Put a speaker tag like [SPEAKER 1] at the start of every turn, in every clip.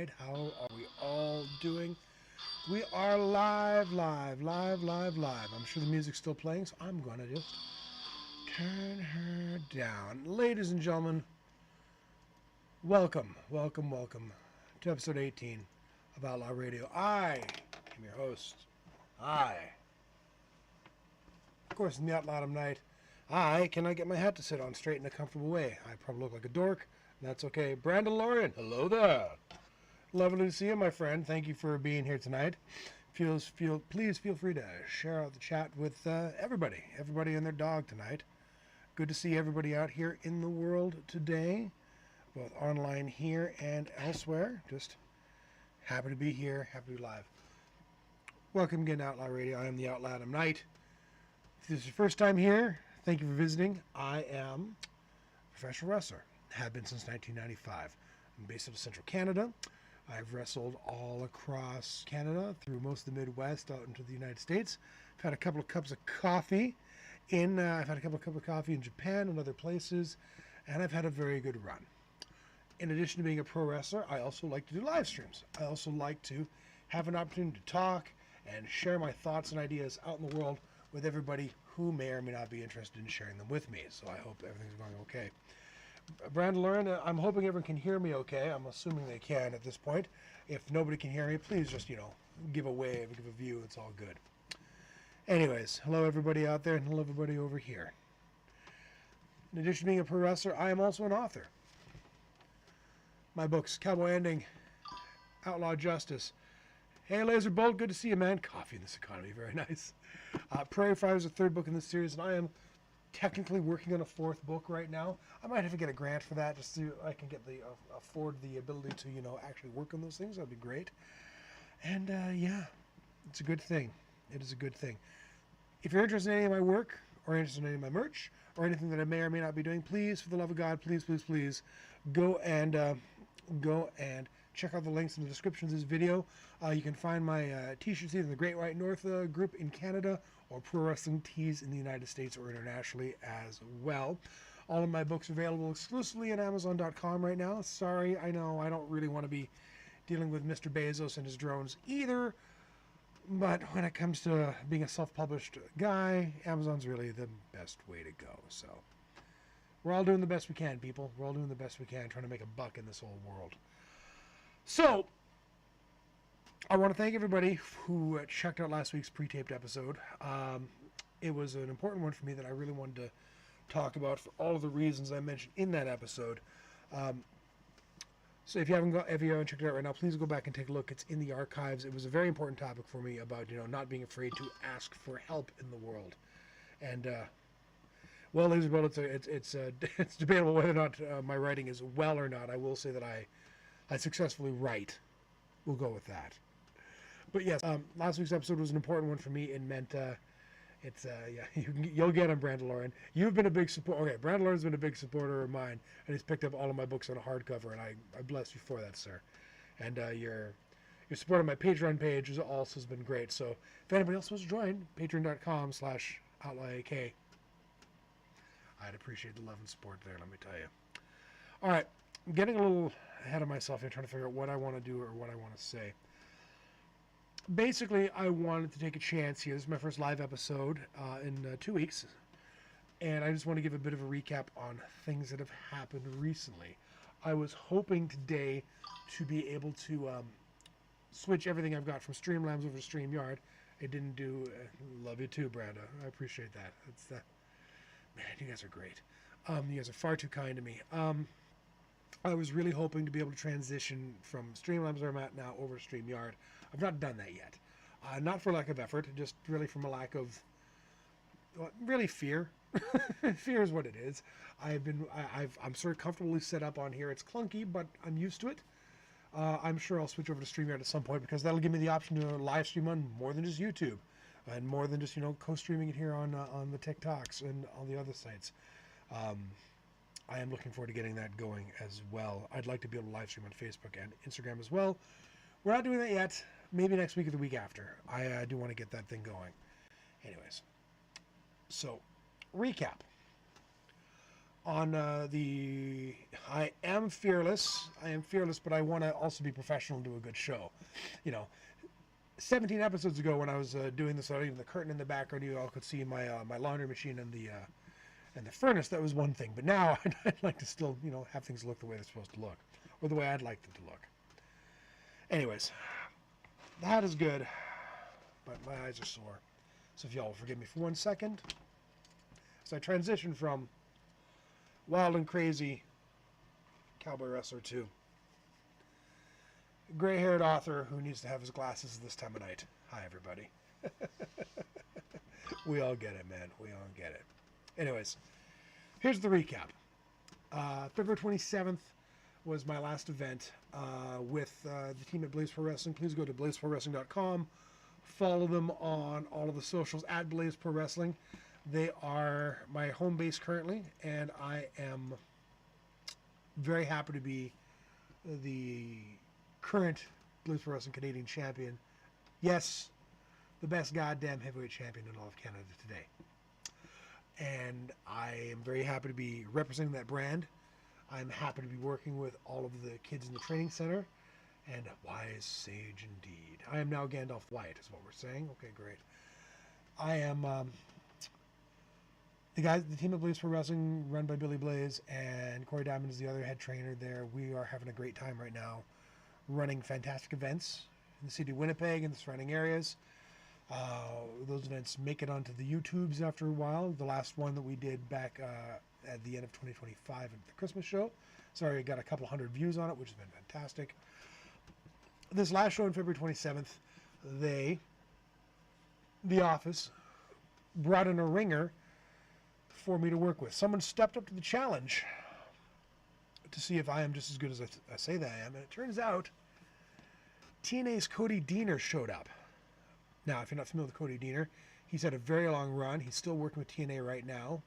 [SPEAKER 1] tonight. How are we all doing? We are live. I'm sure the music's still playing, so I'm going to just turn her down. Ladies and gentlemen, welcome to episode 18 of Outlaw Radio. I am your host. Of course, in the Outlaw night, I cannot get my hat to sit on straight in a comfortable way. I probably look like a dork, and that's okay. Brandon Lorian, hello there. Lovely to see you, my friend. Thank you for being here tonight. Please feel free to share out the chat with everybody and their dog tonight. Good to see everybody out here in the world today, both online here and elsewhere. Just happy to be here, happy to be live. Welcome again to Outlaw Radio. I am the Outlaw Knight. If this is your first time here, thank you for visiting. I am a professional wrestler. Have been since 1995. I'm based out of Central Canada. I've wrestled all across Canada, through most of the Midwest, out into the United States. I've had a couple of cups of coffee in Japan and other places, and I've had a very good run. In addition to being a pro wrestler, I also like to do live streams. I also like to have an opportunity to talk and share my thoughts and ideas out in the world with everybody who may or may not be interested in sharing them with me. So I hope everything's going okay. Brandon Lauren, I'm hoping everyone can hear me okay. I'm assuming they can at this point. If nobody can hear me, please just, give a wave, give a view. It's all good. Anyways, hello everybody out there and hello everybody over here. In addition to being a pro wrestler, I am also an author. My books, Cowboy Ending, Outlaw Justice. Hey, Laser Bolt, good to see you, man. Coffee in this economy, very nice. Prairie Fire is the third book in this series, and I am technically working on a fourth book right now. I might have to get a grant for that just so I can get afford the ability to, actually work on those things. That'd be great. And yeah, it's a good thing. It is a good thing. If you're interested in any of my work or interested in any of my merch or anything that I may or may not be doing, please, for the love of God, please go and check out the links in the description of this video. You can find my t-shirts either in the Great White North group in Canada or Pro Wrestling Tees in the United States or internationally as well. All of my books are available exclusively on Amazon.com right now. Sorry, I know I don't really want to be dealing with Mr. Bezos and his drones either, but when it comes to being a self-published guy, Amazon's really the best way to go. So we're all doing the best we can, people. We're all doing the best we can, trying to make a buck in this whole world. So I want to thank everybody who checked out last week's pre-taped episode. It was an important one for me that I really wanted to talk about for all of the reasons I mentioned in that episode. So if you haven't checked it out right now, please go back and take a look. It's in the archives. It was a very important topic for me about not being afraid to ask for help in the world. And well, ladies and gentlemen, it's debatable whether or not my writing is well or not. I will say that I successfully write. We'll go with that. But yes, last week's episode was an important one for me. It meant you'll get him, Brandon Lauren. You've been a big support. Okay, Brandon Lauren's been a big supporter of mine, and he's picked up all of my books on a hardcover, and I bless you for that, sir. And your support on my Patreon page has been great. So if anybody else wants to join, patreon.com/outlawak. I'd appreciate the love and support there, let me tell you. All right, I'm getting a little ahead of myself here, trying to figure out what I want to do or what I want to say. Basically, I wanted to take a chance here. This is my first live episode in 2 weeks, and I just want to give a bit of a recap on things that have happened recently. I was hoping today to be able to switch everything I've got from Streamlabs over to StreamYard. It didn't do. Love you too, Branda. I appreciate that. Man, you guys are great. You guys are far too kind to me. I was really hoping to be able to transition from Streamlabs where I'm at now over to StreamYard. I've not done that yet. Not for lack of effort, just really from a lack of, really fear. Fear is what it is. I'm sort of comfortably set up on here. It's clunky, but I'm used to it. I'm sure I'll switch over to StreamYard at some point because that'll give me the option to live stream on more than just YouTube and more than just co-streaming it here on the TikToks and all the other sites. I am looking forward to getting that going as well. I'd like to be able to live stream on Facebook and Instagram as well. We're not doing that yet. Maybe next week or the week after. I do want to get that thing going. Anyways, so recap. I am am fearless. I am fearless, but I want to also be professional and do a good show. You know, 17 episodes ago when I was doing this, even the curtain in the background, you all could see my laundry machine and the furnace. That was one thing, but now I'd like to still, you know, have things look the way they're supposed to look, or the way I'd like them to look. Anyways, that is good, but my eyes are sore. So if y'all will forgive me for 1 second, as I transition from wild and crazy cowboy wrestler to gray-haired author who needs to have his glasses this time of night. Hi, everybody. We all get it, man. We all get it. Anyways, here's the recap. February 27th was my last event with the team at Blaze Pro Wrestling. Please go to blazeprowrestling.com. Follow them on all of the socials at Blaze Pro Wrestling. They are my home base currently, and I am very happy to be the current Blaze Pro Wrestling Canadian champion. Yes, the best goddamn heavyweight champion in all of Canada today. And I am very happy to be representing that brand. I'm happy to be working with all of the kids in the training center. And wise sage indeed. I am now Gandalf White, is what we're saying. Okay, great. I am the team at Blaze Pro Wrestling, run by Billy Blaze, and Corey Diamond is the other head trainer there. We are having a great time right now, running fantastic events in the city of Winnipeg and the surrounding areas. Those events make it onto the YouTubes after a while. The last one that we did back at the end of 2025 at the Christmas show. Sorry, I got a couple hundred views on it, which has been fantastic. This last show on February 27th, the office, brought in a ringer for me to work with. Someone stepped up to the challenge to see if I am just as good as I say that I am. And it turns out TNAs Cody Deaner showed up. Now, if you're not familiar with Cody Deaner, he's had a very long run. He's still working with TNA right now.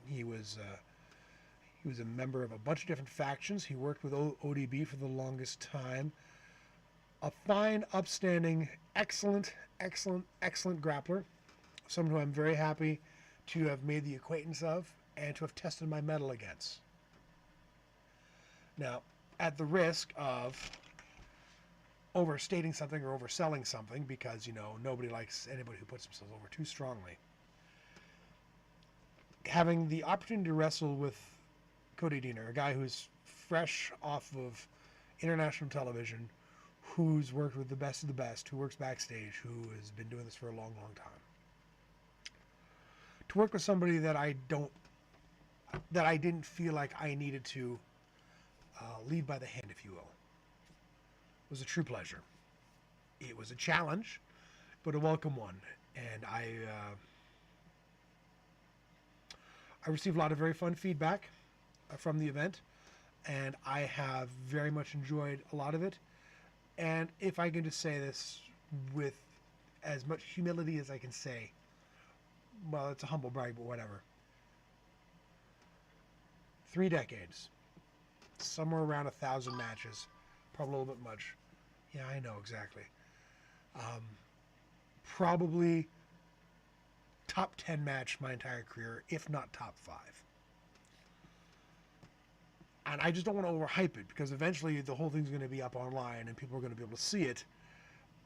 [SPEAKER 1] He was a member of a bunch of different factions. He worked with ODB for the longest time. A fine, upstanding, excellent grappler. Someone who I'm very happy to have made the acquaintance of and to have tested my mettle against. Now, at the risk of overstating something or overselling something, because, you know, nobody likes anybody who puts themselves over too strongly, having the opportunity to wrestle with Cody Deaner, a guy who's fresh off of international television, who's worked with the best of the best, who works backstage, who has been doing this for a long time. To work with somebody that I didn't feel like I needed to lead by the hand, if you will, was a true pleasure. It was a challenge, but a welcome one. And I received a lot of very fun feedback from the event, and I have very much enjoyed a lot of it. And if I can just say this with as much humility as I can say, well, it's a humble brag, but whatever. 3 decades, somewhere around 1,000 matches, probably a little bit much. Yeah, I know exactly. Probably top 10 match my entire career, if not top 5. And I just don't want to overhype it, because eventually the whole thing's going to be up online and people are going to be able to see it.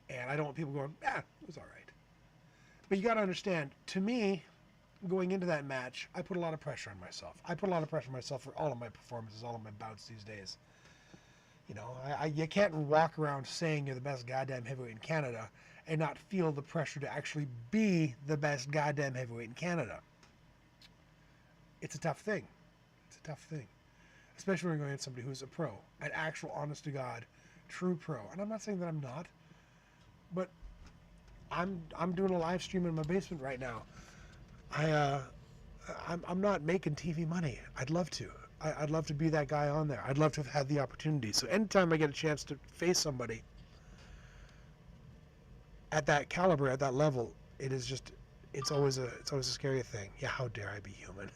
[SPEAKER 1] And I don't want people going, it was all right. But you got to understand, to me, going into that match, I put a lot of pressure on myself. I put a lot of pressure on myself for all of my performances, all of my bouts these days. You know, you can't walk around saying you're the best goddamn heavyweight in Canada and not feel the pressure to actually be the best goddamn heavyweight in Canada. It's a tough thing. It's a tough thing. Especially when you're going against somebody who's a pro, an actual, honest-to-God, true pro. And I'm not saying that I'm not, but I'm doing a live stream in my basement right now. I'm not making TV money. I'd love to. I'd love to be that guy on there. I'd love to have had the opportunity. So anytime I get a chance to face somebody at that caliber, at that level, it's always a scary thing. Yeah, how dare I be human?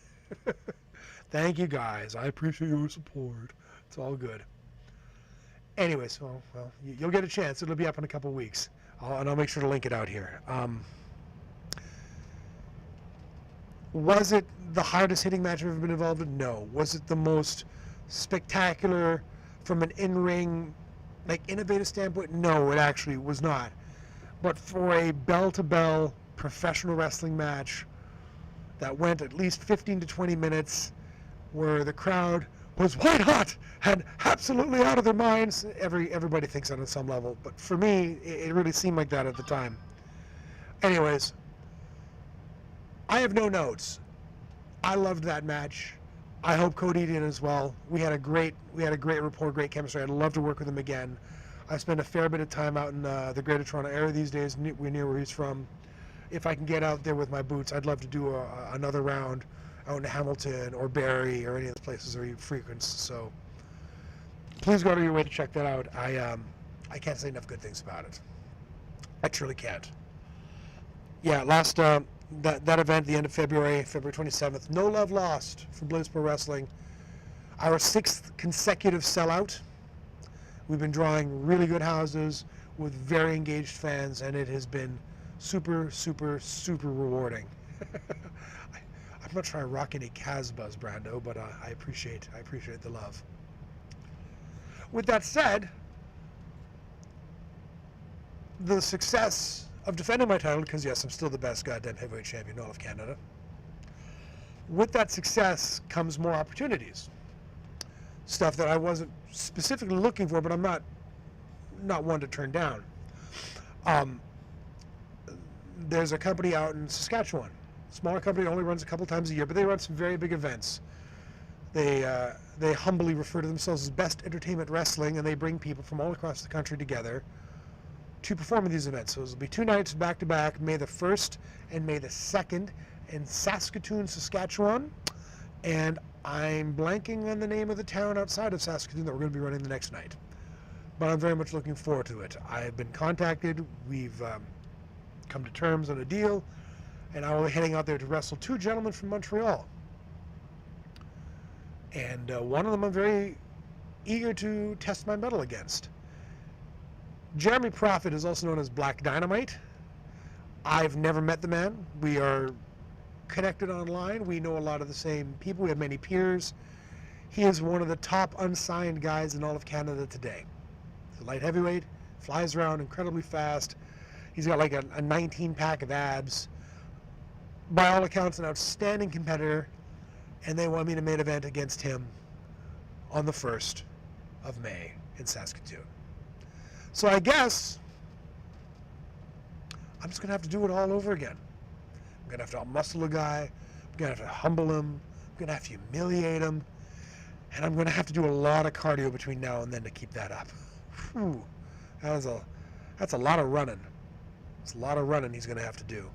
[SPEAKER 1] Thank you guys. I appreciate your support. It's all good. Anyways, well, you'll get a chance. It'll be up in a couple weeks. And I'll make sure to link it out here. Was it the hardest hitting match I've ever been involved in? No. Was it the most spectacular from an in-ring, like, innovative standpoint? No, it actually was not. But for a bell-to-bell professional wrestling match that went at least 15 to 20 minutes, where the crowd was white hot and absolutely out of their minds. Everybody thinks that on some level, but for me, it really seemed like that at the time. Anyways, I have no notes. I loved that match. I hope Cody did as well. We had a great rapport, great chemistry. I'd love to work with him again. I spend a fair bit of time out in the Greater Toronto area these days. We're near where he's from. If I can get out there with my boots, I'd love to do another round out in Hamilton or Barrie or any of the places where he frequents. So please go out of your way to check that out. I can't say enough good things about it. I truly can't. Yeah, last that event, the end of February 27th, no love lost from Blaze Pro Wrestling. Our 6th consecutive sellout. We've been drawing really good houses with very engaged fans, and it has been super, super, super rewarding. I'm not trying to rock any Casbahs, Brando, but I appreciate the love. With that said, the success of defending my title, because yes, I'm still the best goddamn heavyweight champion in all of Canada. With that success comes more opportunities. Stuff that I wasn't specifically looking for, but I'm not one to turn down. There's a company out in Saskatchewan. Smaller company, only runs a couple times a year, but they run some very big events. They humbly refer to themselves as Best Entertainment Wrestling, and they bring people from all across the country together to perform at these events. So it'll be 2 nights back-to-back, May the 1st and May the 2nd in Saskatoon, Saskatchewan. And I'm blanking on the name of the town outside of Saskatoon that we're going to be running the next night. But I'm very much looking forward to it. I've been contacted. We've come to terms on a deal. And I will be heading out there to wrestle 2 gentlemen from Montreal. And one of them I'm very eager to test my mettle against. Jeremy Prophet is also known as Black Dynamite. I've never met the man. We are connected online. We know a lot of the same people. We have many peers. He is one of the top unsigned guys in all of Canada today. He's a light heavyweight, flies around incredibly fast. He's got like a 19-pack of abs. By all accounts, an outstanding competitor, and they want me to main event against him on the 1st of May in Saskatoon. So I guess I'm just going to have to do it all over again. I'm going to have to out-muscle a guy. I'm going to have to humble him. I'm going to have to humiliate him. And I'm going to have to do a lot of cardio between now and then to keep that up. Whew. That's a lot of running. It's a lot of running he's going to have to do.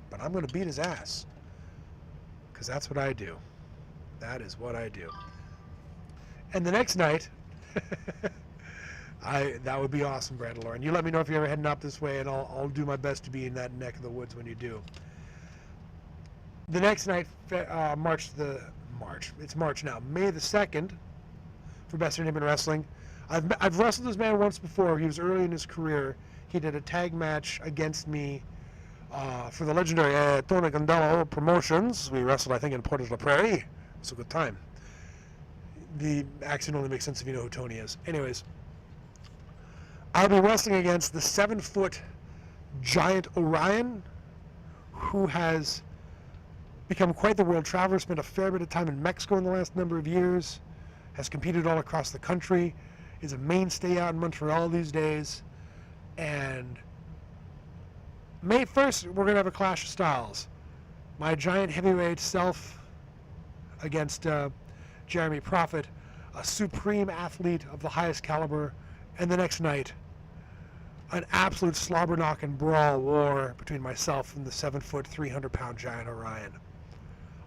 [SPEAKER 1] But I'm going to beat his ass. Because that's what I do. That is what I do. And the next night, that would be awesome, Brandon Lauren. You let me know if you're ever heading up this way, and I'll do my best to be in that neck of the woods when you do. The next night, it's March now, May the 2nd, for Best Entertainment Wrestling. I've wrestled this man once before. He was early in his career. He did a tag match against me for the legendary Tony Gondello Promotions. We wrestled, I think, in Portage la Prairie. It was a good time. The accent only makes sense if you know who Tony is. Anyways, I'll be wrestling against the 7-foot giant Orion, who has become quite the world traveler, spent a fair bit of time in Mexico in the last number of years, has competed all across the country, is a mainstay out in Montreal these days, and May 1st, we're going to have a clash of styles. My giant heavyweight self against Jeremy Prophet, a supreme athlete of the highest caliber, and the next night, an absolute slobber-knocking brawl war between myself and the 7-foot, 300-pound giant Orion.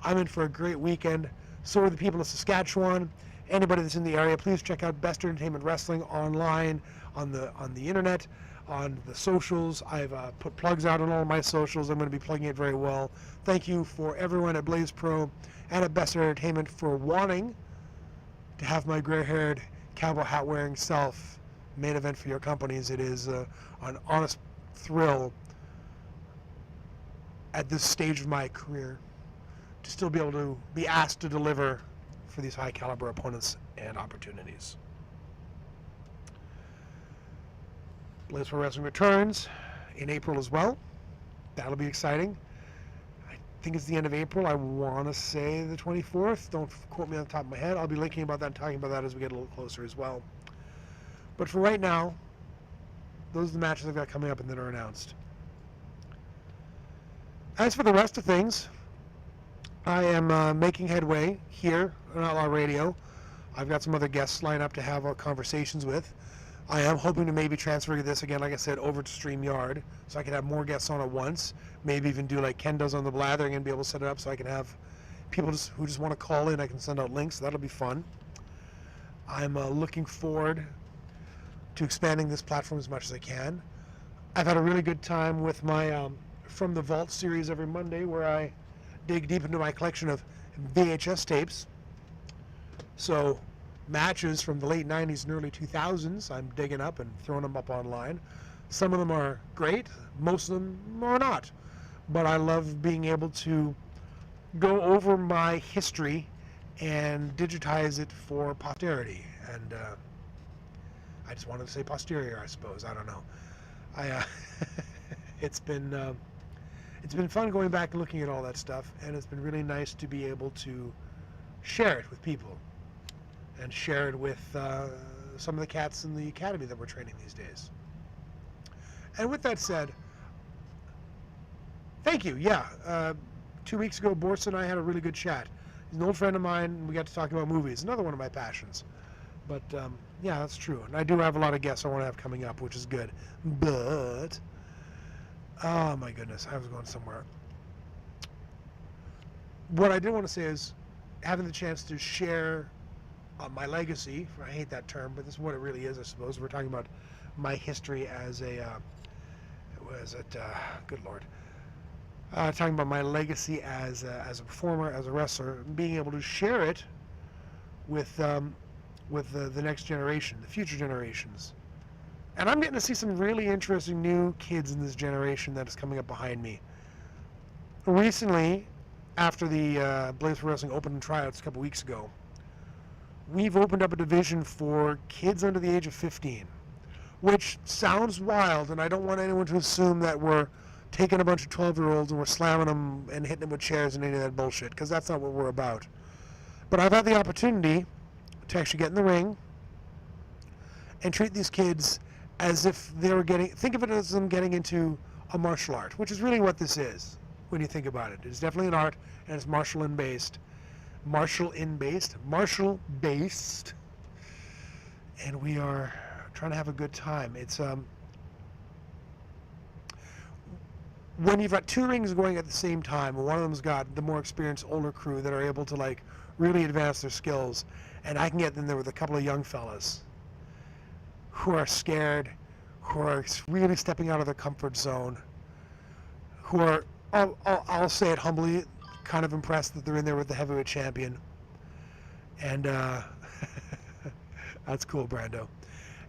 [SPEAKER 1] I'm in for a great weekend. So are the people of Saskatchewan. Anybody that's in the area, please check out Best Entertainment Wrestling online, on the internet, on the socials. I've put plugs out on all of my socials. I'm going to be plugging it very well. Thank you for everyone at Blaze Pro and at Best Entertainment for wanting to have my gray-haired, cowboy hat-wearing self main event for your companies. It is an honest thrill at this stage of my career to still be able to be asked to deliver for these high caliber opponents and opportunities. Blaze Pro Wrestling returns in April as well. That'll be exciting. I think it's the end of April. I want to say the 24th. Don't quote me on the top of my head. I'll be linking about that and talking about that as we get a little closer as well. But for right now, those are the matches I've got coming up and that are announced. As for the rest of things, I am making headway here on Outlaw Radio. I've got some other guests lined up to have conversations with. I am hoping to maybe transfer this again, like I said, over to StreamYard so I can have more guests on at once. Maybe even do like Ken does on the Blathering and be able to set it up so I can have people who just want to call in. I can send out links. That'll be fun. I'm looking forward to expanding this platform as much as I can. I've had a really good time with my From the Vault series every Monday, where I dig deep into my collection of VHS tapes. So matches from the late 90s and early 2000s I'm digging up and throwing them up online. Some of them are great, most of them are not. But I love being able to go over my history and digitize it for posterity. And I just wanted to say posterior, I suppose. I don't know. It's been fun going back and looking at all that stuff, and it's been really nice to be able to share it with people and share it with some of the cats in the academy that we're training these days. And with that said, thank you. Yeah, 2 weeks ago, Boris and I had a really good chat. He's an old friend of mine, and we got to talk about movies, another one of my passions. But yeah, that's true. And I do have a lot of guests I want to have coming up, which is good. But oh my goodness, I was going somewhere. What I did want to say is having the chance to share my legacy. I hate that term, but this is what it really is, I suppose. We're talking about my history as a, good Lord. Talking about my legacy as a performer, as a wrestler, being able to share it with the next generation, the future generations. And I'm getting to see some really interesting new kids in this generation that is coming up behind me. Recently, after the Blaze Pro Wrestling Open tryouts a couple weeks ago, we've opened up a division for kids under the age of 15, which sounds wild, and I don't want anyone to assume that we're taking a bunch of 12-year-olds and we're slamming them and hitting them with chairs and any of that bullshit, because that's not what we're about. But I've had the opportunity to actually get in the ring and treat these kids as if they were think of it as them getting into a martial art, which is really what this is when you think about it. It's definitely an art, and it's martial based, and we are trying to have a good time. It's when you've got two rings going at the same time, and one of them's got the more experienced older crew that are able to like really advance their skills, and I can get in there with a couple of young fellas who are scared, who are really stepping out of their comfort zone, who are, I'll say it humbly, kind of impressed that they're in there with the heavyweight champion. And that's cool, Brando.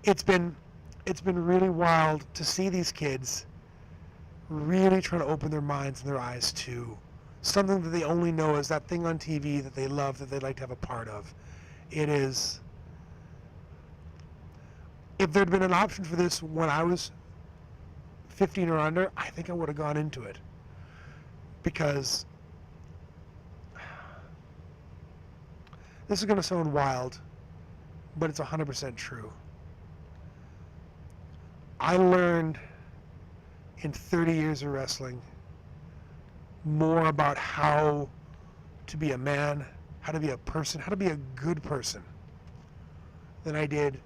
[SPEAKER 1] It's been really wild to see these kids really trying to open their minds and their eyes to something that they only know as that thing on TV that they love, that they'd like to have a part of. It is... If there'd been an option for this when I was 15 or under, I think I would have gone into it. Because this is going to sound wild, but it's 100% true. I learned in 30 years of wrestling more about how to be a man, how to be a person, how to be a good person than I did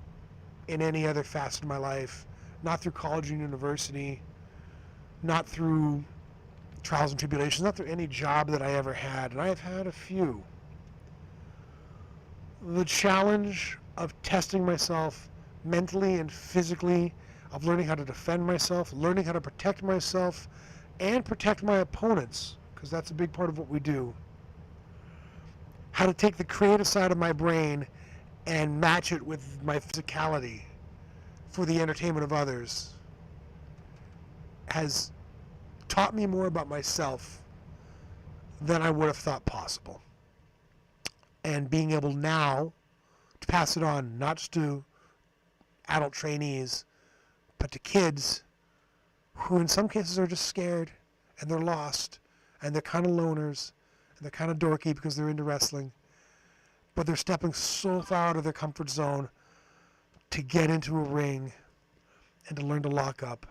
[SPEAKER 1] in any other facet of my life, not through college and university, not through trials and tribulations, not through any job that I ever had, and I have had a few. The challenge of testing myself mentally and physically, of learning how to defend myself, learning how to protect myself, and protect my opponents, because that's a big part of what we do. How to take the creative side of my brain and match it with my physicality for the entertainment of others has taught me more about myself than I would have thought possible. and being able now to pass it on, not just to adult trainees, but to kids who in some cases are just scared and they're lost and they're kind of loners and they're kind of dorky because they're into wrestling, but they're stepping so far out of their comfort zone to get into a ring and to learn to lock up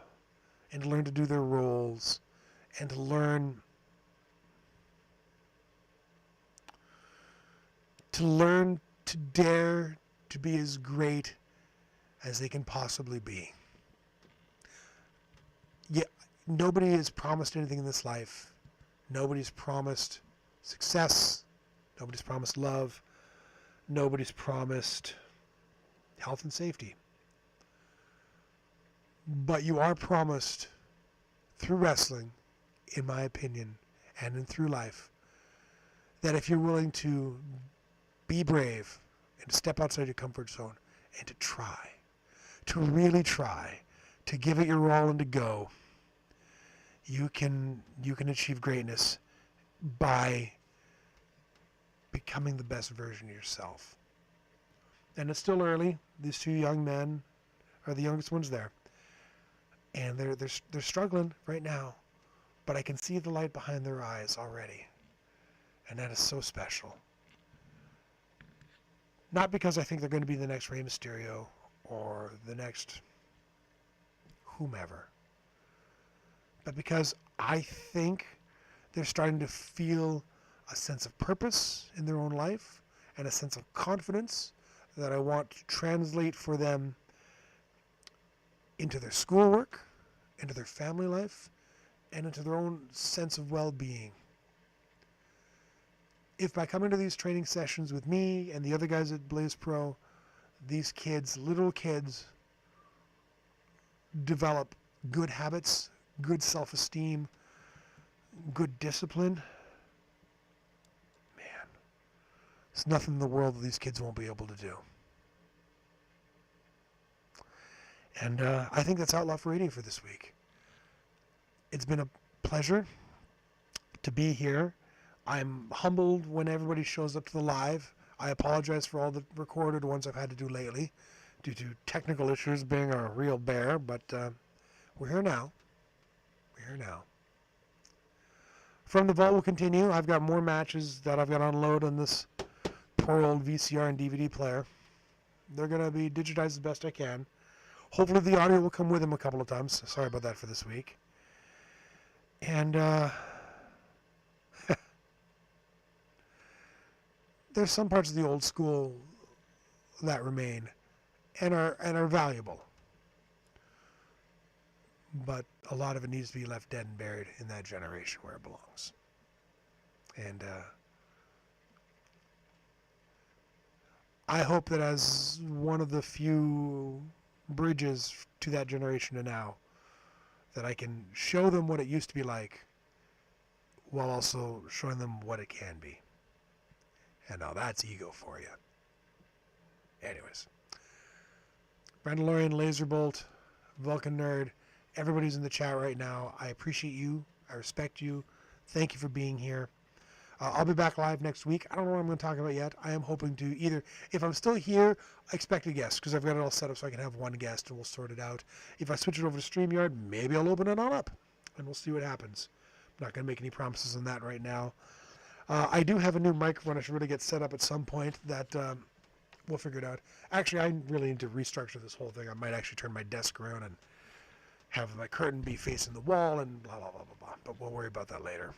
[SPEAKER 1] and to learn to do their roles and to learn to dare to be as great as they can possibly be. Yeah, nobody is promised anything in this life. Nobody's promised success. Nobody's promised love. Nobody's promised health and safety. But you are promised through wrestling, in my opinion, and through life, that if you're willing to be brave and to step outside your comfort zone and to try, to really try, to give it your all and to go, you can achieve greatness by becoming the best version of yourself. And it's still early. These two young men are the youngest ones there. And they're struggling right now, but I can see the light behind their eyes already. And that is so special. Not because I think they're going to be the next Rey Mysterio or the next whomever, but because I think they're starting to feel a sense of purpose in their own life and a sense of confidence that I want to translate for them into their schoolwork, into their family life, and into their own sense of well-being. If by coming to these training sessions with me and the other guys at Blaze Pro, these kids, little kids, develop good habits, good self-esteem, good discipline, man, there's nothing in the world that these kids won't be able to do. And I think that's Outlaw for Radio for this week. It's been a pleasure to be here. I'm humbled when everybody shows up to the live. I apologize for all the recorded ones I've had to do lately due to technical issues being a real bear, but we're here now. We're here now. From the vault will continue. I've got more matches that I've got on load on this poor old VCR and DVD player. They're going to be digitized as best I can. Hopefully the audio will come with them a couple of times. Sorry about that for this week. And there's some parts of the old school that remain and are valuable. But a lot of it needs to be left dead and buried in that generation where it belongs. And I hope that as one of the few bridges to that generation to now, that I can show them what it used to be like while also showing them what it can be. And now that's ego for you. Anyways. Brandalorian, Laserbolt, Vulcan Nerd, everybody's in the chat right now. I appreciate you. I respect you. Thank you for being here. I'll be back live next week. I don't know what I'm going to talk about yet. I am hoping to either, if I'm still here, I expect a guest because I've got it all set up so I can have one guest and we'll sort it out. If I switch it over to StreamYard, maybe I'll open it on up and we'll see what happens. I'm not going to make any promises on that right now. I do have a new microphone I should really get set up at some point that we'll figure it out. Actually, I really need to restructure this whole thing. I might actually turn my desk around and have my curtain be facing the wall and blah, blah, blah, blah, blah. But we'll worry about that later.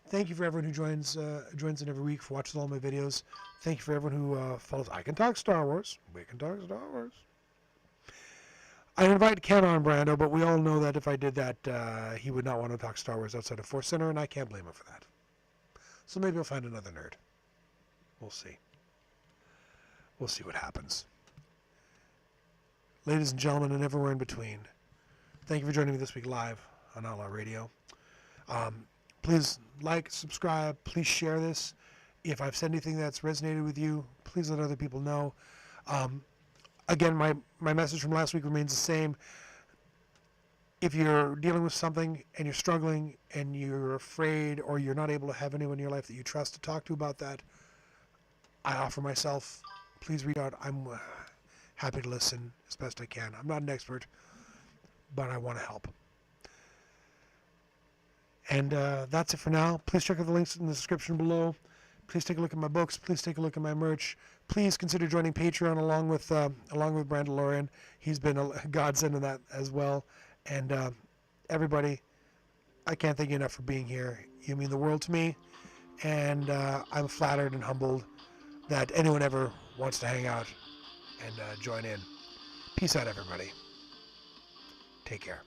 [SPEAKER 1] Thank you for everyone who joins in every week, for watching all my videos. Thank you for everyone who follows. I can talk Star Wars. We can talk Star Wars. I invite Ken on, Brando, but we all know that if I did that, he would not want to talk Star Wars outside of Force Center, and I can't blame him for that. So maybe I'll find another nerd. We'll see. We'll see what happens. Ladies and gentlemen, and everywhere in between, thank you for joining me this week live on Outlaw Radio. Please like, subscribe, please share this. If I've said anything that's resonated with you, please let other people know. Again, my message from last week remains the same. if you're dealing with something and you're struggling and you're afraid or you're not able to have anyone in your life that you trust to talk to about that, I offer myself. Please reach out. I'm happy to listen as best I can. I'm not an expert, but I want to help. And that's it for now. Please check out the links in the description below. Please take a look at my books. Please take a look at my merch. Please consider joining Patreon along with Brandon Lorian. He's been a godsend in that as well. And everybody, I can't thank you enough for being here. You mean the world to me, and I'm flattered and humbled that anyone ever wants to hang out and join in. Peace out, everybody. Take care.